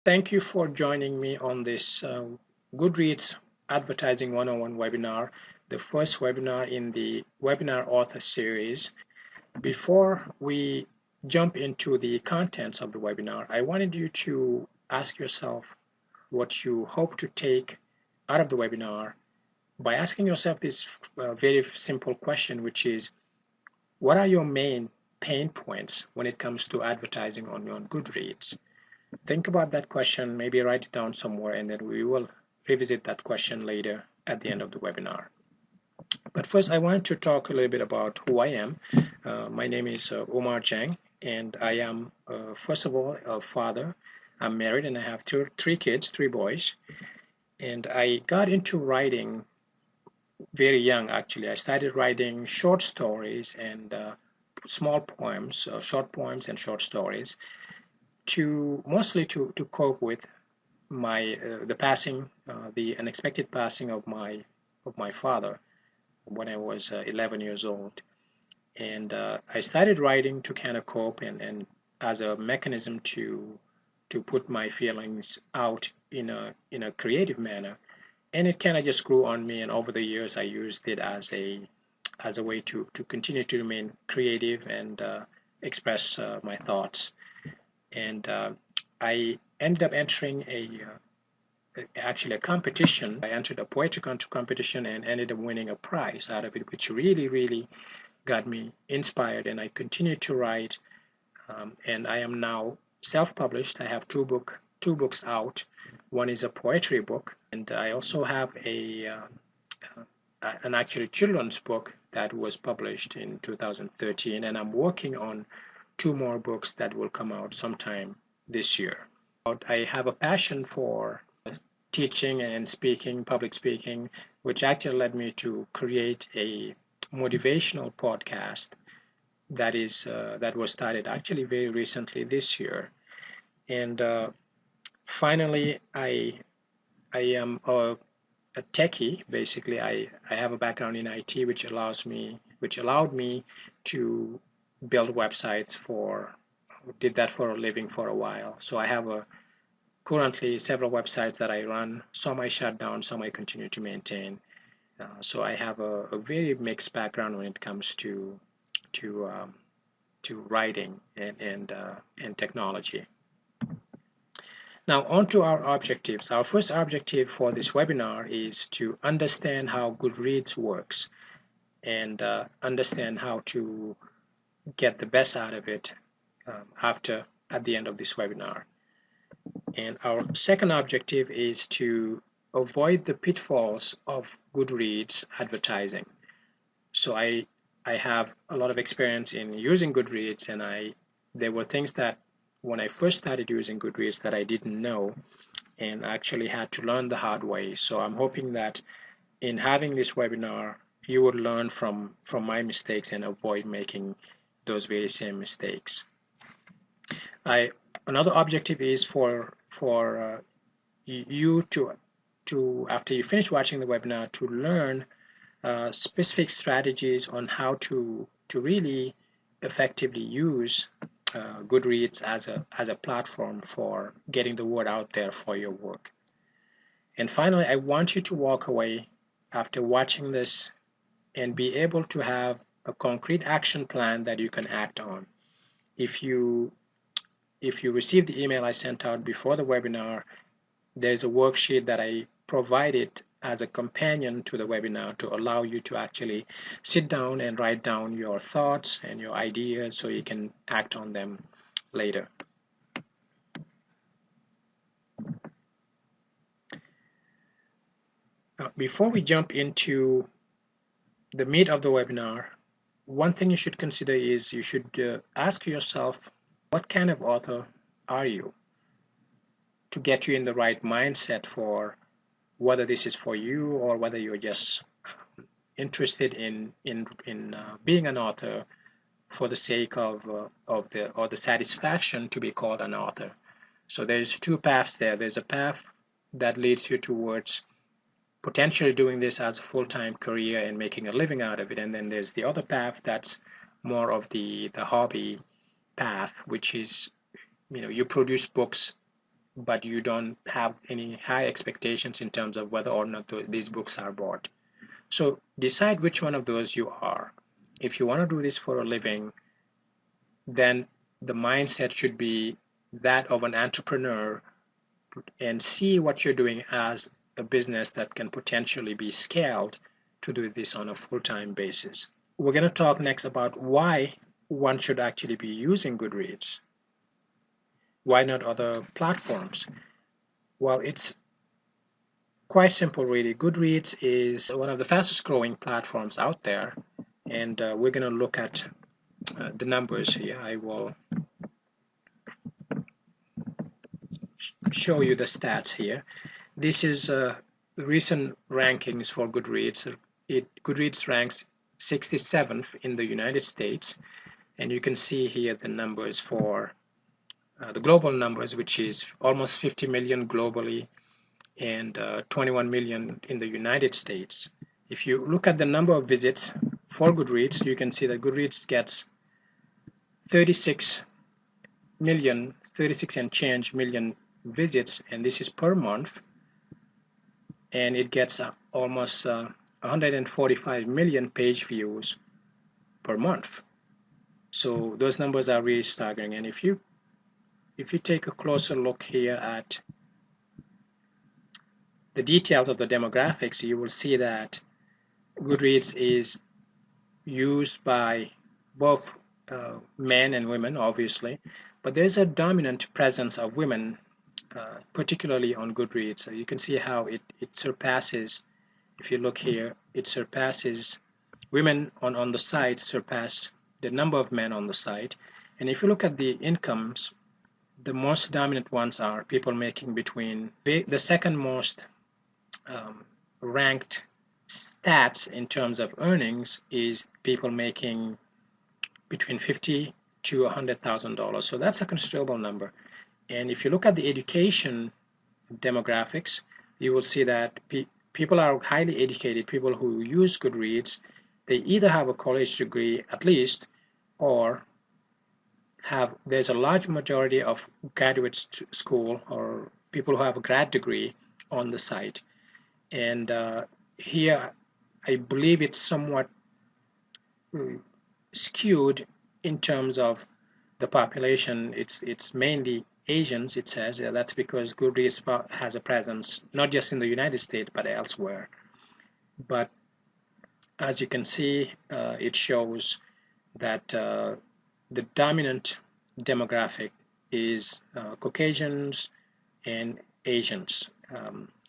Thank you for joining me on this Goodreads Advertising 101 webinar, the first webinar in the webinar author series. Before we jump into the contents of the webinar, I wanted you to ask yourself what you hope to take out of the webinar by asking yourself this very simple question, which is, what are your main pain points when it comes to advertising on Goodreads? Think about that question, maybe write it down somewhere, and then we will revisit that question later at the end of the webinar. But first, I want to talk a little bit about who I am. My name is Omar Jang, and I am, first of all, a father. I'm married, and I have three kids, three boys. And I got into writing very young, actually. I started writing short stories and small poems, short poems and short stories, mostly to cope with the unexpected passing of my father when I was 11 years old. And I started writing to kind of cope and as a mechanism to put my feelings out in a creative manner. And it kind of just grew on me, and over the years I used it as a way to continue to remain creative and express my thoughts. And I ended up entering actually a competition. I entered a poetry competition and ended up winning a prize out of it, which really got me inspired. And I continued to write, and I am now self-published. I have two books out. One is a poetry book, and I also have an actually children's book that was published in 2013, and I'm working on two more books that will come out sometime this year. I have a passion for teaching and speaking, public speaking, which actually led me to create a motivational podcast that was started actually very recently this year. And finally, I am a techie. Basically, I have a background in IT, which allowed me to build websites did that for a living for a while. So I have currently several websites that I run. Some I shut down, some I continue to maintain. So I have a very mixed background when it comes to writing and technology. Now on to our objectives. Our first objective for this webinar is to understand how Goodreads works and understand how to get the best out of it at the end of this webinar. And our second objective is to avoid the pitfalls of Goodreads advertising. So I have a lot of experience in using Goodreads, and there were things that when I first started using Goodreads that I didn't know and actually had to learn the hard way. So I'm hoping that in having this webinar, you would learn from my mistakes and avoid making those very same mistakes. Another objective is for you to after you finish watching the webinar, to learn specific strategies on how to really effectively use Goodreads as a platform for getting the word out there for your work. And finally, I want you to walk away after watching this and be able to have a concrete action plan that you can act on. If you received the email I sent out before the webinar, there's a worksheet that I provided as a companion to the webinar to allow you to actually sit down and write down your thoughts and your ideas so you can act on them later. Now, before we jump into the meat of the webinar, one thing you should consider is you should ask yourself, what kind of author are you, to get you in the right mindset for whether this is for you or whether you're just interested in being an author for the sake of the satisfaction to be called an author. So there's two paths there. There's a path that leads you towards potentially doing this as a full-time career and making a living out of it, and then there's the other path that's more of the hobby path, which is, you produce books but you don't have any high expectations in terms of whether or not these books are bought. So decide which one of those you are. If you want to do this for a living, then the mindset should be that of an entrepreneur, and see what you're doing as a business that can potentially be scaled to do this on a full-time basis. We're going to talk next about why one should actually be using Goodreads. Why not other platforms? Well, it's quite simple, really. Goodreads is one of the fastest growing platforms out there, and we're going to look at the numbers here. I will show you the stats here. This is recent rankings for Goodreads. Goodreads ranks 67th in the United States, and you can see here the numbers for the global numbers, which is almost 50 million globally and 21 million in the United States. If you look at the number of visits for Goodreads, you can see that Goodreads gets 36 and change million visits, and this is per month, and it gets almost 145 million page views per month. So those numbers are really staggering. And if you take a closer look here at the details of the demographics, you will see that Goodreads is used by both men and women, obviously, but there's a dominant presence of women, particularly on Goodreads. So you can see how it surpasses, if you look here, it surpasses women on the site, surpass the number of men on the site. And if you look at the incomes, the most dominant ones are people making between, the second most ranked stats in terms of earnings is people making between $50,000 to $100,000. So that's a considerable number. And if you look at the education demographics, you will see that people are highly educated. People who use Goodreads, they either have a college degree at least, or there's a large majority of graduate school or people who have a grad degree on the site. And here I believe it's somewhat skewed in terms of the population. It's mainly Asians, it says. That's because Goodreads has a presence not just in the United States but elsewhere. But as you can see, it shows that the dominant demographic is Caucasians and Asians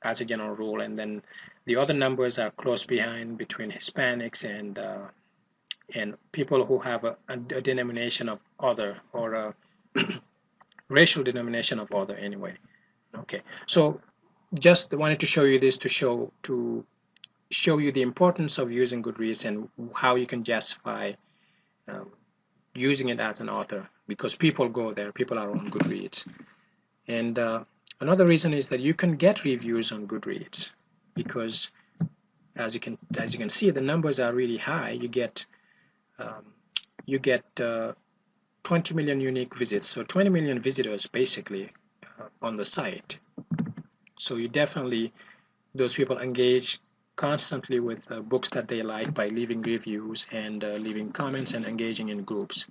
as a general rule, and then the other numbers are close behind between Hispanics and people who have a denomination of other, or a racial denomination of other anyway. Okay, so just wanted to show you this to show you the importance of using Goodreads and how you can justify using it as an author, because people go there, people are on Goodreads. And another reason is that you can get reviews on Goodreads, because as you can see, the numbers are really high. You get 20 million unique visits, so 20 million visitors basically on the site. So you definitely, those people engage constantly with books that they like by leaving reviews and leaving comments and engaging in groups.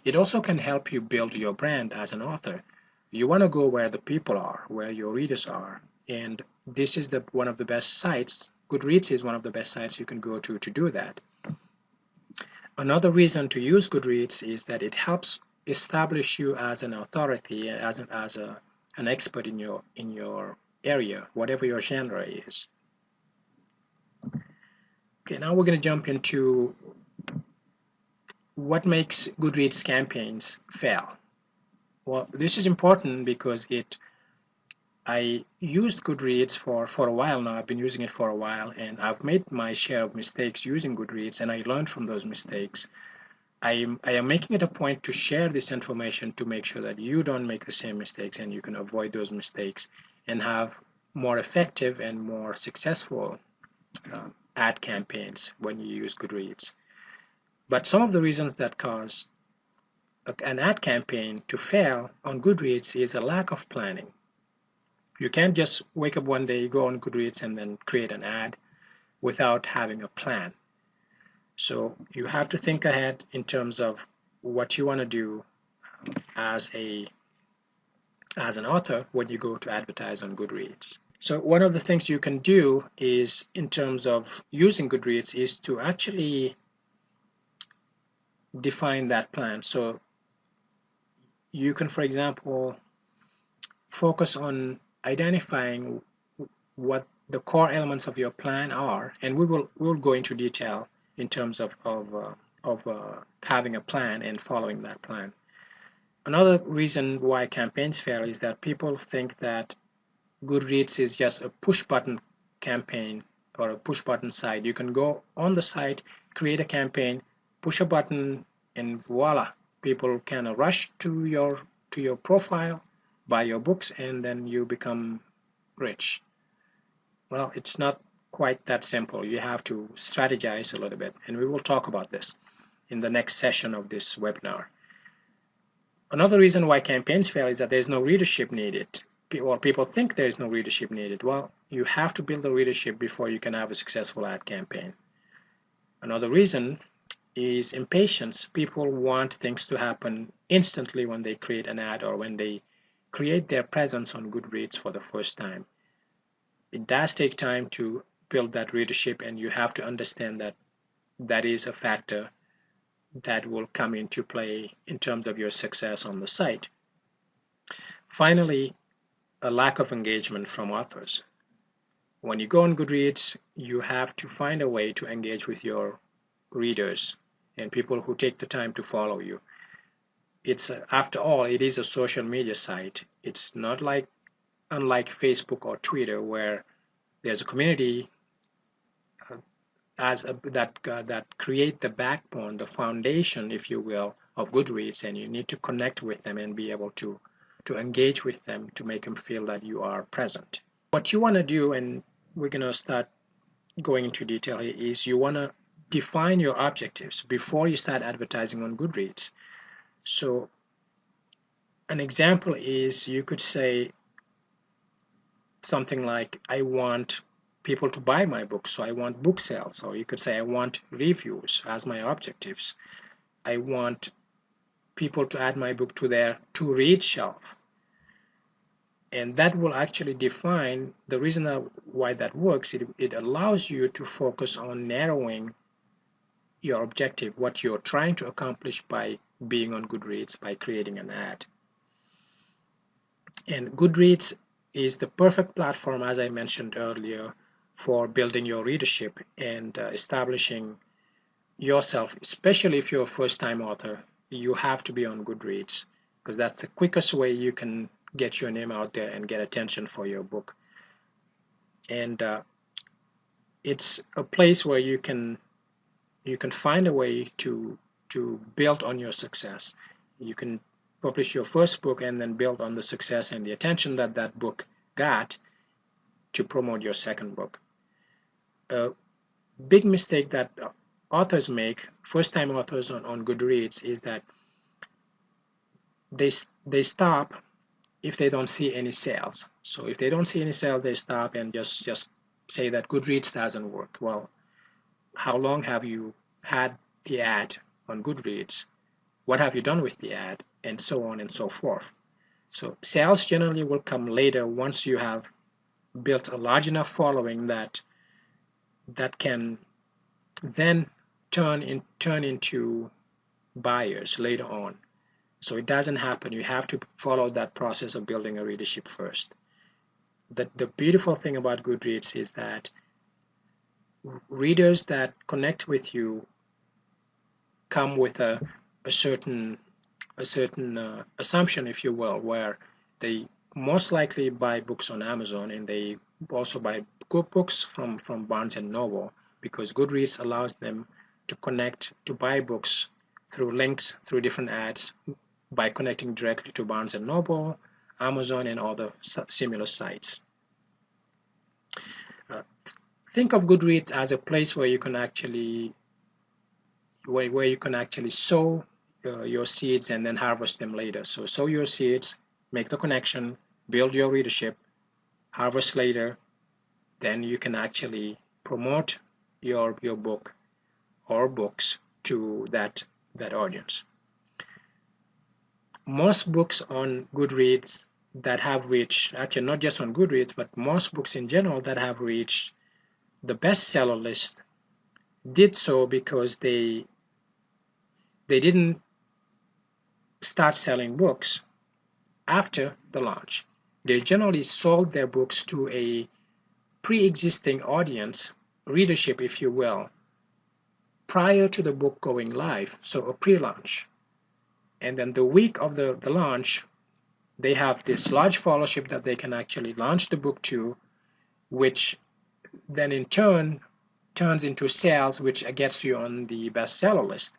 It also can help you build your brand as an author. You want to go where the people are, where your readers are, and this is one of the best sites. Goodreads is one of the best sites you can go to do that. Another reason to use Goodreads is that it helps establish you as an authority, as an expert in your area, whatever your genre is. Okay, now we're going to jump into what makes Goodreads campaigns fail. Well, this is important because I used Goodreads for a while now. I've been using it for a while, and I've made my share of mistakes using Goodreads, and I learned from those mistakes. I am making it a point to share this information to make sure that you don't make the same mistakes and you can avoid those mistakes and have more effective and more successful ad campaigns when you use Goodreads. But some of the reasons that cause an ad campaign to fail on Goodreads is a lack of planning. You can't just wake up one day, go on Goodreads, and then create an ad without having a plan. So you have to think ahead in terms of what you want to do as an author when you go to advertise on Goodreads. So one of the things you can do is, in terms of using Goodreads, is to actually define that plan. So you can, for example, focus on identifying what the core elements of your plan are, and we'll go into detail in terms of having a plan and following that plan. Another reason why campaigns fail is that people think that Goodreads is just a push button campaign or a push button site. You can go on the site, create a campaign, push a button, and voila, people can rush to your profile, buy your books, and then you become rich. Well, it's not quite that simple. You have to strategize a little bit, and we will talk about this in the next session of this webinar. Another reason why campaigns fail is that there's no readership needed, or people think there is no readership needed. Well, you have to build the readership before you can have a successful ad campaign. Another reason is impatience. People want things to happen instantly when they create an ad or when they create their presence on Goodreads for the first time. It does take time to build that readership, and you have to understand that that is a factor that will come into play in terms of your success on the site. Finally, a lack of engagement from authors. When you go on Goodreads, you have to find a way to engage with your readers and people who take the time to follow you. It's after all, it is a social media site. It's not unlike Facebook or Twitter, where there's a community that create the backbone, the foundation, if you will, of Goodreads, and you need to connect with them and be able to engage with them to make them feel that you are present. What you want to do, and we're going to start going into detail here, is you want to define your objectives before you start advertising on Goodreads. So an example is, you could say something like, I want people to buy my books, so I want book sales. Or you could say, I want reviews as my objectives. I want people to add my book to their to read shelf. And that will actually define the reason why that works. It allows you to focus on narrowing your objective, what you're trying to accomplish by being on Goodreads, by creating an ad. And Goodreads is the perfect platform, as I mentioned earlier, for building your readership and establishing yourself. Especially if you're a first-time author, you have to be on Goodreads, because that's the quickest way you can get your name out there and get attention for your book. And it's a place where you can find a way to build on your success. You can publish your first book and then build on the success and the attention that that book got to promote your second book. A big mistake that authors make, first-time authors on Goodreads, is that they stop if they don't see any sales. So if they don't see any sales, they stop and just say that Goodreads doesn't work. Well, how long have you had the ad on Goodreads? What have you done with the ad? And so on and so forth. So sales generally will come later, once you have built a large enough following that can then turn into buyers later on. So it doesn't happen. You have to follow that process of building a readership first. The beautiful thing about Goodreads is that readers that connect with you come with a certain assumption, if you will, where they most likely buy books on Amazon, and they also buy books from Barnes and Noble, because Goodreads allows them to connect to buy books through links, through different ads, by connecting directly to Barnes and Noble, Amazon, and other similar sites. Think of Goodreads as a place where you can actually sow your seeds and then harvest them later. So sow your seeds, make the connection, build your readership, harvest later, then you can actually promote your book or books to that audience. Most books on Goodreads that have reached, actually not just on Goodreads, but most books in general that have reached the bestseller list did so because they didn't start selling books after the launch. They generally sold their books to a pre-existing audience, readership if you will, prior to the book going live, so a pre-launch. And then the week of the launch, they have this large followership that they can actually launch the book to, which then in turn turns into sales, which gets you on the bestseller list.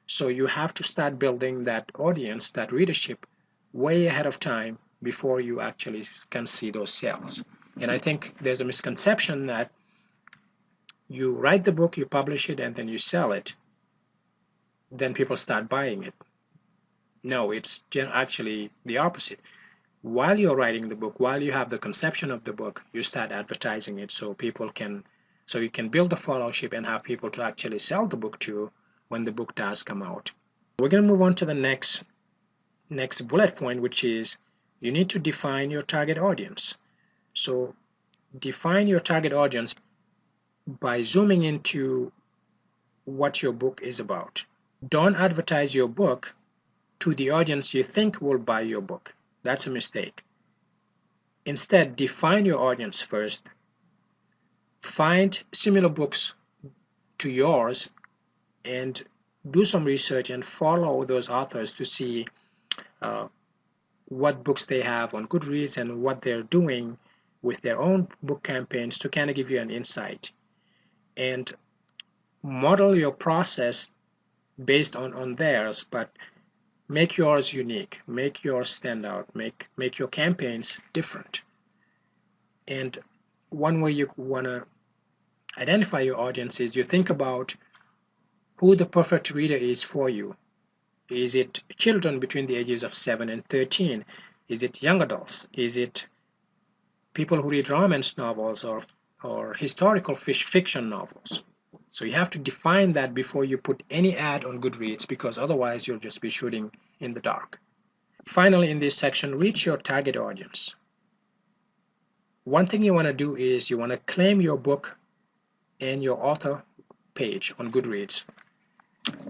So you have to start building that audience, that readership, way ahead of time before you actually can see those sales. And I think there's a misconception that you write the book, you publish it, and then you sell it, then people start buying it. No, it's actually the opposite. While you're writing the book, while you have the conception of the book, you start advertising it so you can build a followership and have people to actually sell the book to when the book does come out. We're going to move on to the next bullet point, which is you need to define your target audience. So define your target audience by zooming into what your book is about. Don't advertise your book to the audience you think will buy your book. That's a mistake. Instead, define your audience first. Find similar books to yours and do some research and follow those authors to see what books they have on Goodreads and what they're doing with their own book campaigns to kind of give you an insight. And model your process based on theirs, but make yours unique, make yours stand out, make your campaigns different. And one way you want to identify your audience is you think about who the perfect reader is for you. Is it children between the ages of 7 and 13? Is it young adults? Is it people who read romance novels or historical fiction novels? So you have to define that before you put any ad on Goodreads, because otherwise you'll just be shooting in the dark. Finally, in this section, reach your target audience. One thing you want to do is you want to claim your book and your author page on Goodreads.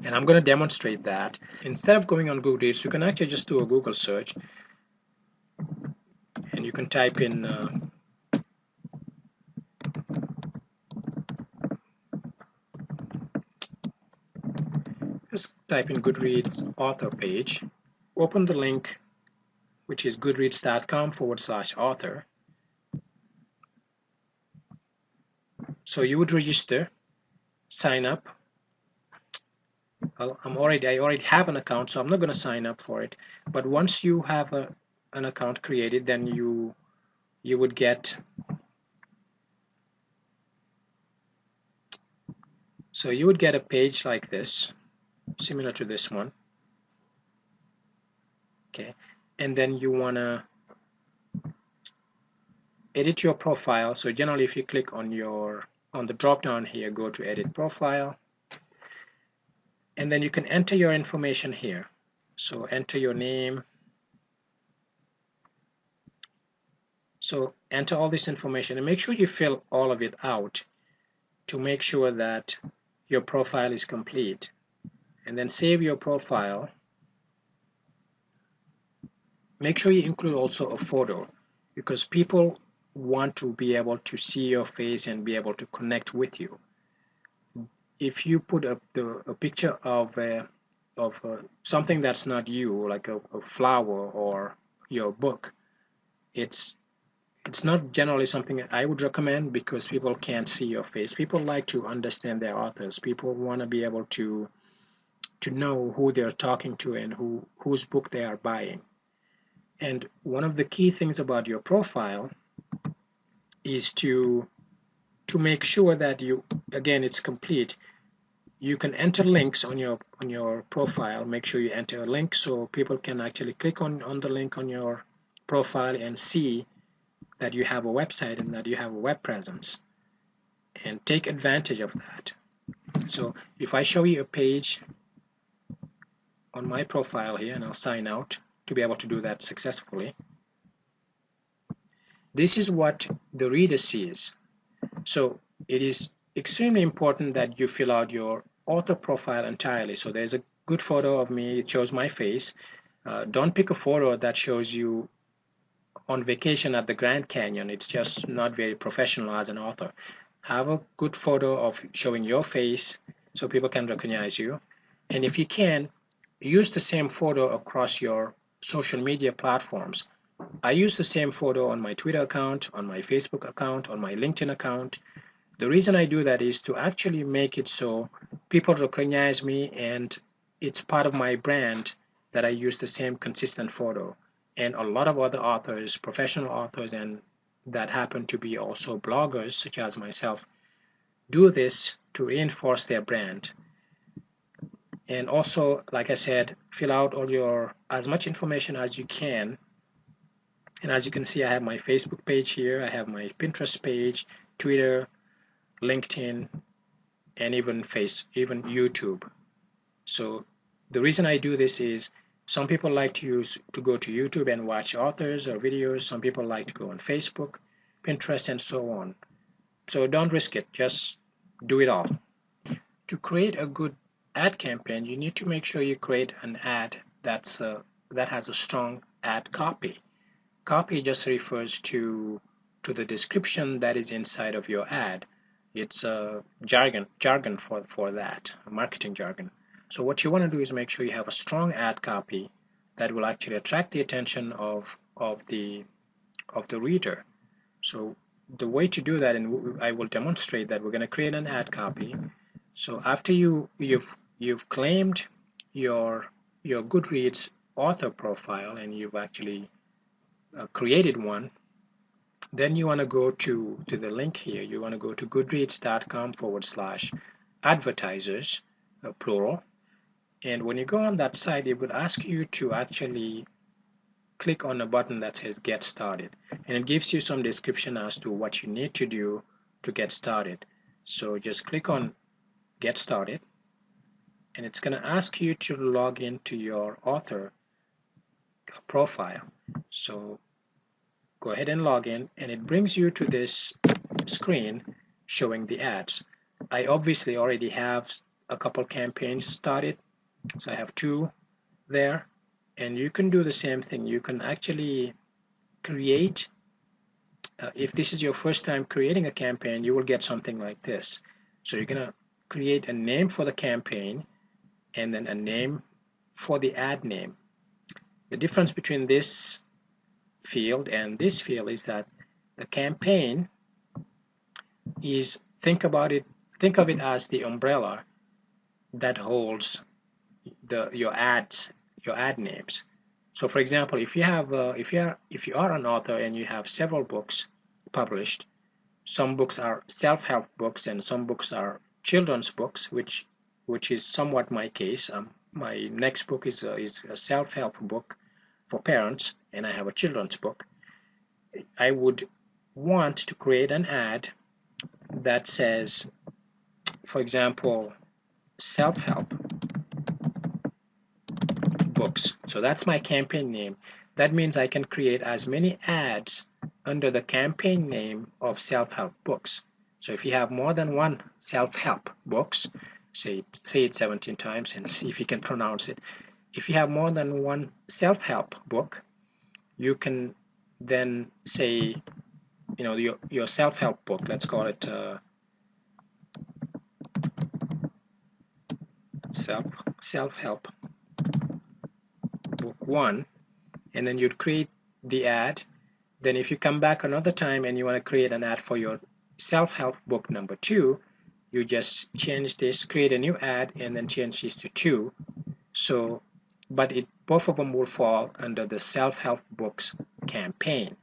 And I'm going to demonstrate that. Instead of going on Goodreads, you can actually just do a Google search and you can type in just type in Goodreads author page, open the link, which is goodreads.com/author. So you would register, sign up. I already have an account, so I'm not going to sign up for it. But once you have an account created, then you would get, so you would get a page like this, similar to this one. Okay, and then you want to edit your profile. So generally, if you click on the drop down here, go to edit profile, and then you can enter your information here. So enter your name. So enter all this information and make sure you fill all of it out to make sure that your profile is complete. And then save your profile. Make sure you include also a photo, because people want to be able to see your face and be able to connect with you. If you put up a picture of something that's not you, like a flower or your book, it's not generally something I would recommend, because people can't see your face. People like to understand their authors. People want to be able to know who they're talking to and whose book they are buying. And one of the key things about your profile is to make sure that it's complete. You can enter links on your profile. Make sure you enter a link so people can actually click on the link on your profile and see that you have a website and that you have a web presence, and take advantage of that. So if I show you a page on my profile here, and I'll sign out to be able to do that successfully, this is what the reader sees. So it is extremely important that you fill out your author profile entirely. So there's a good photo of me, it shows my face. Don't pick a photo that shows you on vacation at the Grand Canyon. It's just not very professional as an author. Have a good photo of showing your face so people can recognize you. And if you can, use the same photo across your social media platforms. I use the same photo on my Twitter account, on my Facebook account, on my LinkedIn account. The reason I do that is to actually make it so people recognize me, and it's part of my brand that I use the same consistent photo. And a lot of other authors, professional authors, and that happen to be also bloggers, such as myself, do this to reinforce their brand. And also, like I said, fill out all your as much information as you can. And as you can see, I have my Facebook page here, I have my Pinterest page, Twitter, LinkedIn, and even YouTube. So the reason I do this is some people like to go to YouTube and watch authors or videos. Some people like to go on Facebook, Pinterest, and so on. So don't risk it. Just do it all. To create a good ad campaign, you need to make sure you create an ad that has a strong ad copy. Copy just refers to the description that is inside of your ad. It's a jargon for that, marketing jargon. So what you want to do is make sure you have a strong ad copy that will actually attract the attention of the reader. So the way to do that, and I will demonstrate that, we're going to create an ad copy. So after you've claimed your Goodreads author profile and you've actually created one, then you want to go to the link here. You want to go to goodreads.com/advertisers, plural. And when you go on that site, it will ask you to actually click on a button that says Get Started. And it gives you some description as to what you need to do to get started. So just click on Get Started. And it's going to ask you to log into your author profile. So go ahead and log in, and it brings you to this screen showing the ads. I obviously already have a couple campaigns started, so I have 2 there, and you can do the same thing. You can actually create, if this is your first time creating a campaign, you will get something like this. So you're going to create a name for the campaign and then a name for the ad name. The difference between this field and this field is that the campaign is, think of it as the umbrella that holds your ad names. So for example, if you are an author and you have several books published, some books are self-help books and some books are children's books, which is somewhat my case. My next book is a self-help book for parents, and I have a children's book. I would want to create an ad that says, for example, self-help books. So that's my campaign name. That means I can create as many ads under the campaign name of self-help books. So if you have more than one self-help books, say it 17 times and see if you can pronounce it. If you have more than one self-help book, you can then say, your self-help book, let's call it self-help book 1, and then you'd create the ad. Then if you come back another time and you want to create an ad for your self-help book number 2, you just change this, create a new ad, and then change this to 2. So, but both of them will fall under the self-help books campaign.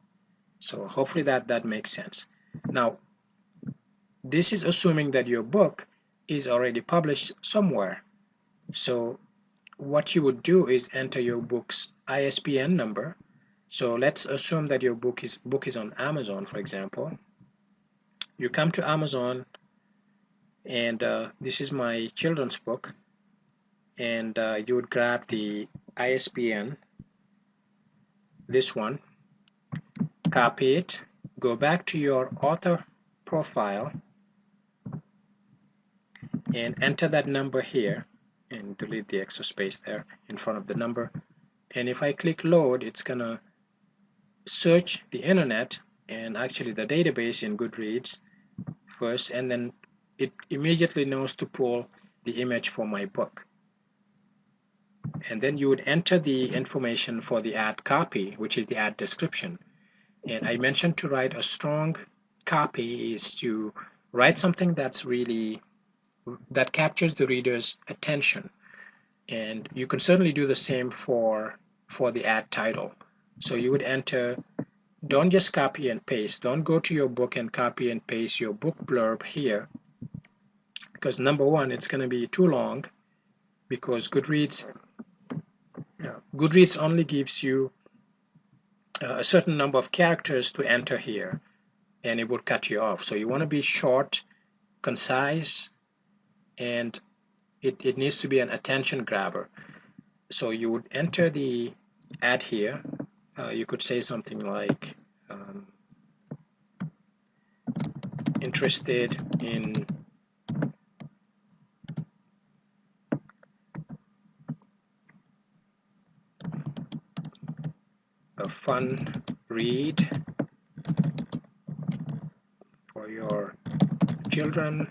So hopefully that makes sense. Now, this is assuming that your book is already published somewhere. So what you would do is enter your book's ISBN number, So let's assume that your book is on Amazon, for example. You come to Amazon, and this is my children's book, and you would grab the ISBN, this one, copy it, go back to your author profile, and enter that number here, and delete the extra space there in front of the number. And if I click load, it's gonna search the internet and actually the database in Goodreads first, and then it immediately knows to pull the image for my book. And then you would enter the information for the ad copy, which is the ad description. And I mentioned to write a strong copy is to write something that captures the reader's attention. And you can certainly do the same for the ad title. So you would enter, don't just copy and paste. Don't go to your book and copy and paste your book blurb here, because number one, it's going to be too long, because Goodreads only gives you a certain number of characters to enter here, and it would cut you off. So you want to be short, concise, and it needs to be an attention grabber. So you would enter the ad here. You could say something like interested in a fun read for your children.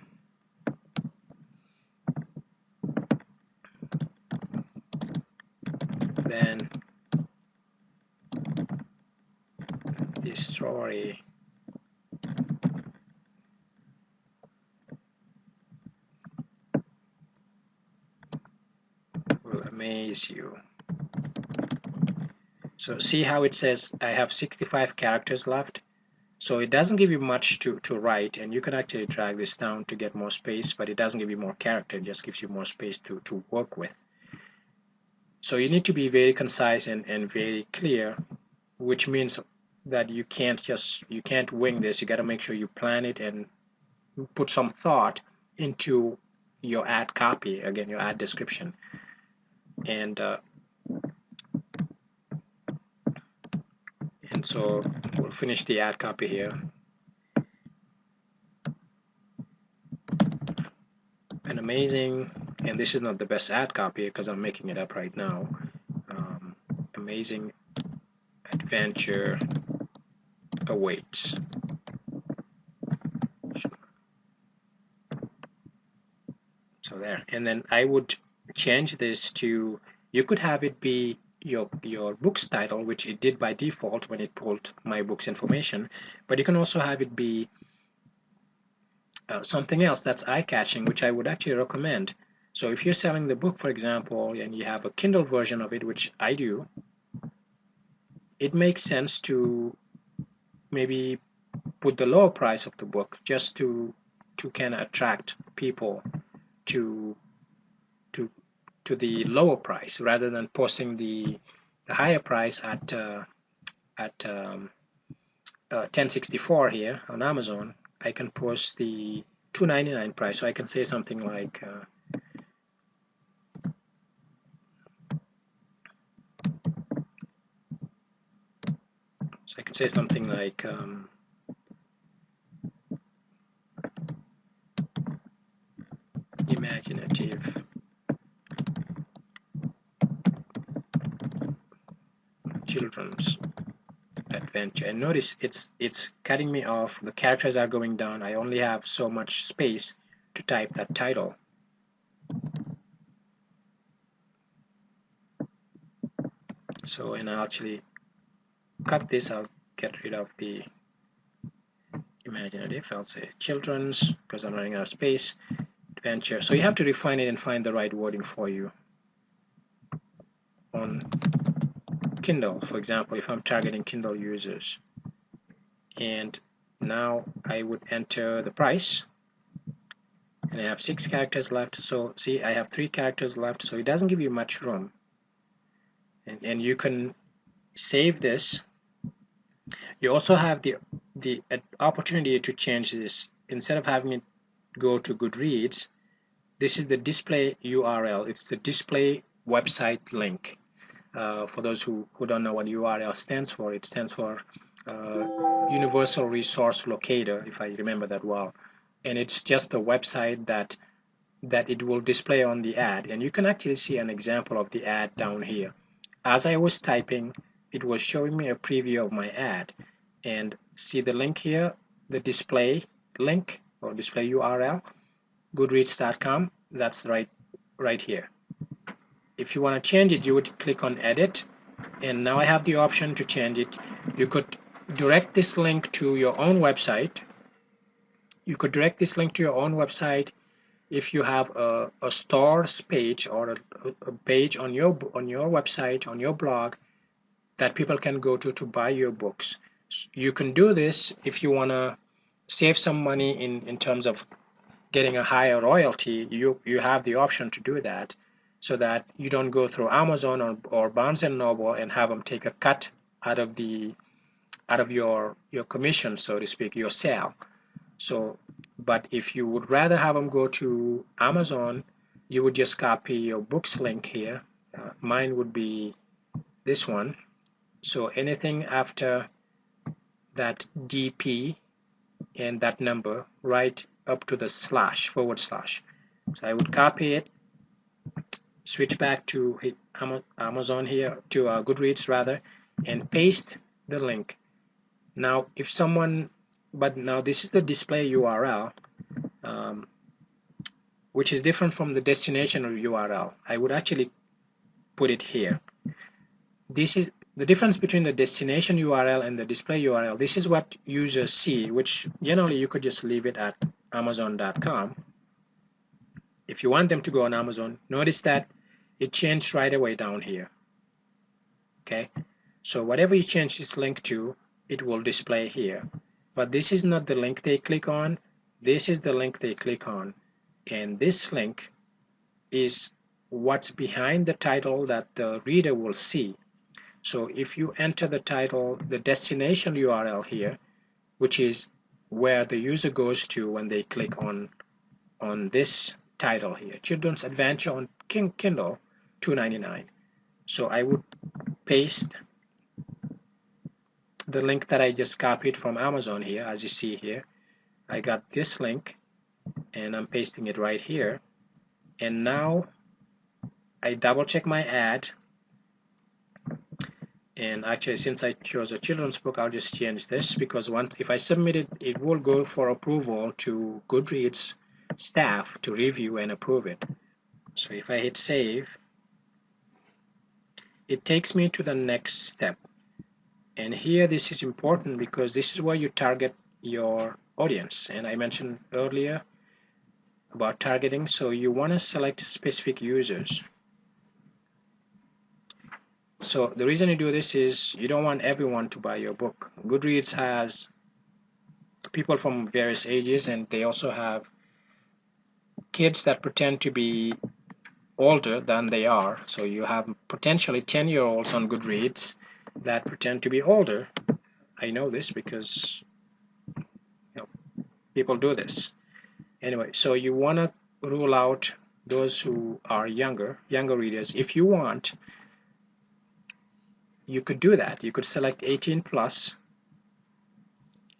Then this story will amaze you. So see how it says I have 65 characters left. So it doesn't give you much to write, and you can actually drag this down to get more space, but it doesn't give you more character, it just gives you more space to work with. So you need to be very concise and very clear, which means that you can't wing this. You got to make sure you plan it and put some thought into your ad copy, again, your ad description. And so we'll finish the ad copy here. An amazing, and this is not the best ad copy because I'm making it up right now, amazing adventure awaits. So there, and then I would change this to, you could have it be your book's title, which it did by default when it pulled my book's information, but you can also have it be something else that's eye-catching, which I would actually recommend. So if you're selling the book, for example, and you have a Kindle version of it, which I do, it makes sense to maybe put the lower price of the book just to kind of attract people to the lower price, rather than posting the higher price at 1064 here on Amazon. I can post the $2.99 price. So I can say something like imaginative children's adventure. And notice it's cutting me off. The characters are going down. I only have so much space to type that title. So, and I'll actually cut this. I'll get rid of the imaginative. I'll say children's, because I'm running out of space. Adventure. So you have to refine it and find the right wording for you. On Kindle, for example, if I'm targeting Kindle users. And now I would enter the price, and I have 6 characters left. So see, I have 3 characters left, so it doesn't give you much room. And you can save this You also have the opportunity to change this. Instead of having it go to Goodreads, this is the display URL. It's the display website link. For those who don't know what URL stands for, it stands for Universal Resource Locator, if I remember that well. And it's just the website that it will display on the ad. And you can actually see an example of the ad down here. As I was typing, it was showing me a preview of my ad. And see the link here, the display link or display URL, goodreads.com. That's right here. If you want to change it, you would click on edit, and now I have the option to change it. You could direct this link to your own website. You could direct this link to your own website if you have a stores page or a page on your website, on your blog, that people can go to buy your books. You can do this if you want to save some money in terms of getting a higher royalty. You have the option to do that, so that you don't go through Amazon or Barnes and Noble and have them take a cut out of your commission, so to speak, your sale. So, but if you would rather have them go to Amazon, you would just copy your books link here. Mine would be this one. So anything after that DP and that number, right up to the slash, forward slash. So I would copy it, switch back to Amazon here, to Goodreads rather, and paste the link. Now if someone, but now this is the display URL, which is different from the destination URL. I would actually put it here. This is the difference between the destination URL and the display URL. This is what users see, which generally you could just leave it at Amazon.com. If you want them to go on Amazon, notice that it changed right away down here. Okay, so whatever you change this link to, it will display here. But this is not the link they click on. This is the link they click on. And this link is what's behind the title that the reader will see. So if you enter the title, the destination URL here, which is where the user goes to when they click on this title here, Children's Adventure on Kindle, $2.99. So I would paste the link that I just copied from Amazon here. As you see here, I got this link and I'm pasting it right here. And now I double check my ad, and actually since I chose a children's book, I'll just change this, because if I submit it, it will go for approval to Goodreads staff to review and approve it. So if I hit save, it takes me to the next step. And here this is important because this is where you target your audience. And I mentioned earlier about targeting, so you want to select specific users. So the reason you do this is you don't want everyone to buy your book. Goodreads has people from various ages, and they also have kids that pretend to be older than they are. So you have potentially 10-year-olds on Goodreads that pretend to be older. I know this because people do this. Anyway, so you want to rule out those who are younger readers. If you want, you could do that. You could select 18 plus,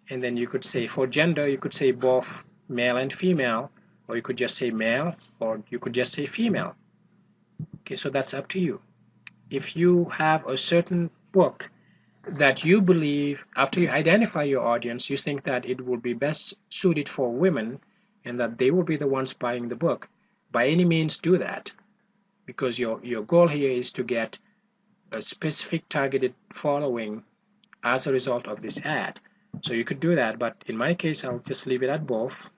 and then you could say for gender, you could say both male and female, or you could just say male, or you could just say female. Okay, so that's up to you. If you have a certain book that you believe, after you identify your audience, you think that it will be best suited for women and that they will be the ones buying the book, by any means do that, because your goal here is to get a specific targeted following as a result of this ad. So you could do that, but in my case, I'll just leave it at both.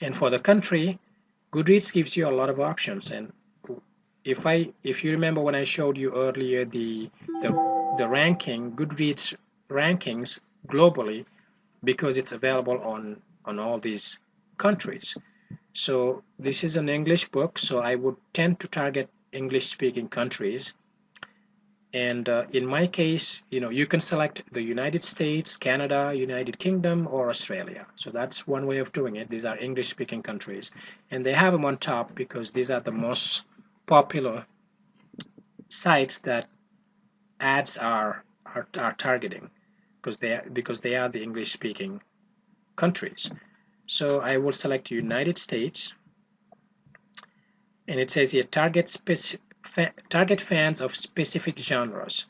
And for the country, Goodreads gives you a lot of options. And if you remember when I showed you earlier the ranking, Goodreads rankings globally, because it's available on all these countries. So this is an English book, so I would tend to target English-speaking countries. And in my case, you can select the United States, Canada, United Kingdom, or Australia. So that's one way of doing it. These are English speaking countries, and they have them on top because these are the most popular sites that ads are targeting, because they are the English speaking countries. So I will select United States, and it says here target fans of specific genres.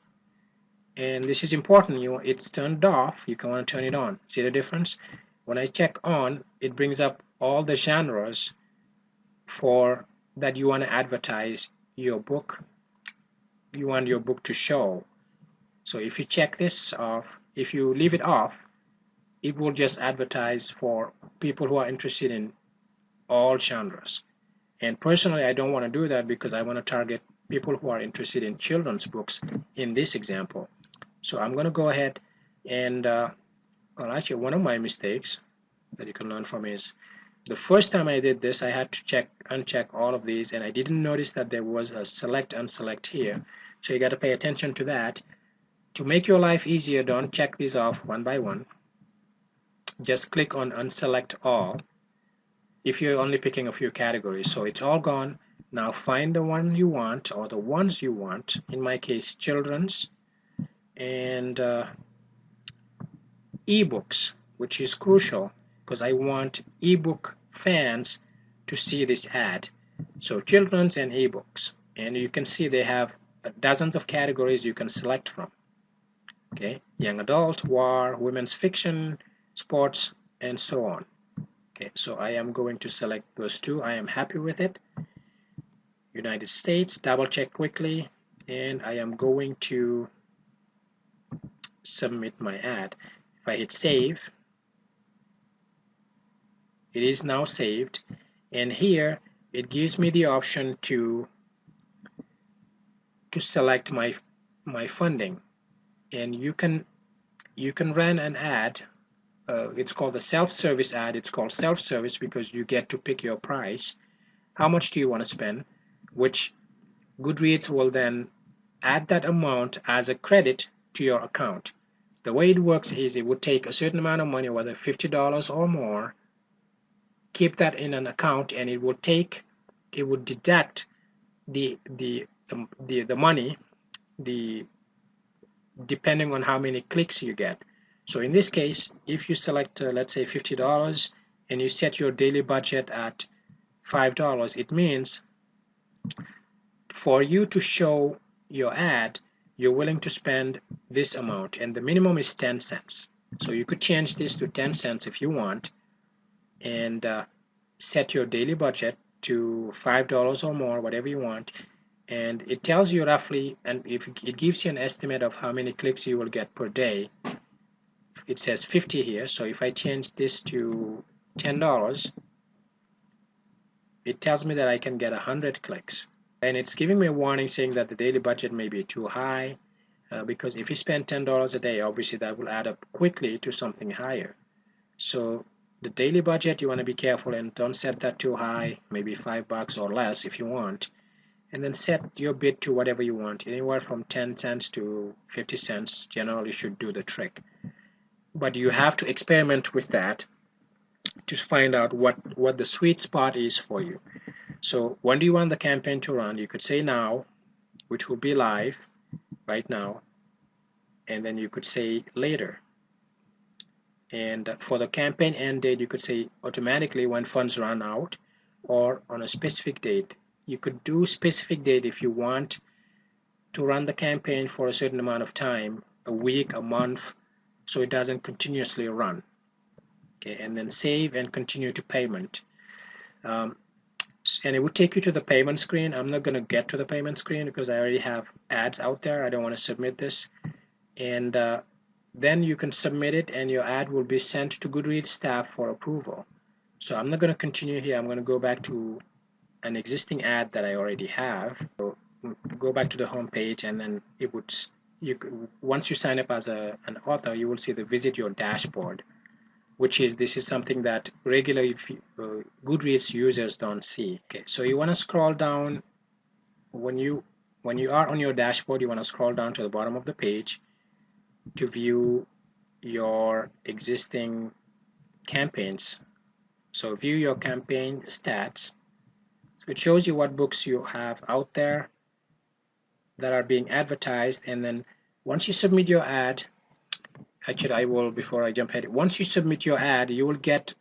And this is important. It's turned off. You can want to turn it on. See the difference? When I check on, it brings up all the genres for that you want to advertise your book. You want your book to show. So if you check this off, if you leave it off, it will just advertise for people who are interested in all genres. And personally, I don't want to do that because I want to target people who are interested in children's books in this example. So I'm going to go ahead and well, actually, one of my mistakes that you can learn from is the first time I did this, I had to uncheck all of these, and I didn't notice that there was a select unselect here. So you got to pay attention to that. To make your life easier, don't check these off one by one. Just click on unselect all if you're only picking a few categories. So it's all gone. Now find the one you want, or the ones you want. In my case, children's and ebooks, which is crucial because I want ebook fans to see this ad. So children's and ebooks, and you can see they have dozens of categories you can select from. Okay, young adult, war, women's fiction, sports, and so on. Okay, so I am going to select those two. I am happy with it. United States, double check quickly, and I am going to submit my ad. If I hit save, it is now saved, and here it gives me the option to select my funding, and you can run an ad. It's called a self-service ad. It's called self-service because you get to pick your price. How much do you want to spend, which Goodreads will then add that amount as a credit to your account. The way it works is it would take a certain amount of money, whether $50 or more, keep that in an account, and it would deduct the money depending on how many clicks you get. So in this case, if you select let's say $50 and you set your daily budget at $5, it means for you to show your ad, you're willing to spend this amount, and the minimum is 10 cents. So you could change this to 10 cents if you want, and set your daily budget to $5 or more, whatever you want, and it tells you roughly, and if it gives you an estimate of how many clicks you will get per day. It says 50 here, so if I change this to $10, it tells me that I can get 100 clicks. And it's giving me a warning saying that the daily budget may be too high, because if you spend $10 a day, obviously that will add up quickly to something higher. So the daily budget, you want to be careful and don't set that too high, maybe $5 or less if you want, and then set your bid to whatever you want. Anywhere from 10 cents to 50 cents generally should do the trick. But you have to experiment with that to find out what the sweet spot is for you. So when do you want the campaign to run? You could say now, which will be live right now, and then you could say later. And for the campaign end date, you could say automatically when funds run out, or on a specific date. You could do specific date if you want to run the campaign for a certain amount of time, a week, a month, so it doesn't continuously run. Okay, and then save and continue to payment. And it would take you to the payment screen. I'm not going to get to the payment screen because I already have ads out there. I don't want to submit this. And then you can submit it, and your ad will be sent to Goodreads staff for approval. So I'm not going to continue here. I'm going to go back to an existing ad that I already have. So go back to the home page, and then it would once you sign up as an author, you will see the visit your dashboard, this is something that regular Goodreads users don't see. Okay, so you want to scroll down when you when you are on your dashboard, you want to scroll down to the bottom of the page to view your existing campaigns. So view your campaign stats. So it shows you what books you have out there that are being advertised, and then once you submit your ad, actually I will, before I jump ahead, once you submit your ad, you will get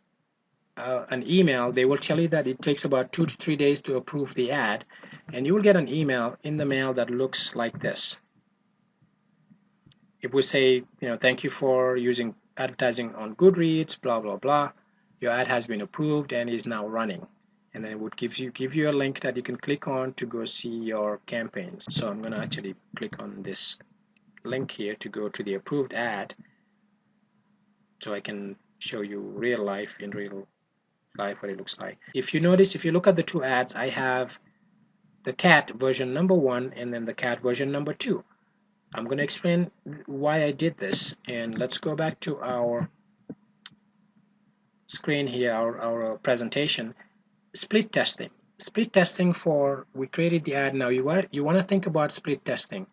an email. They will tell you that it takes about 2 to 3 days to approve the ad, and you will get an email in the mail that looks like this. It will say, thank you for using advertising on Goodreads, blah blah blah. Your ad has been approved and is now running. And then it would give you a link that you can click on to go see your campaigns. So I'm going to actually click on this link here to go to the approved ad, so I can show you in real life what it looks like. If you notice, if you look at the two ads, I have the cat version number 1 and then the cat version number 2. I'm going to explain why I did this, and let's go back to our screen here, our presentation. Split testing. We created the ad. Now you want to think about split testing.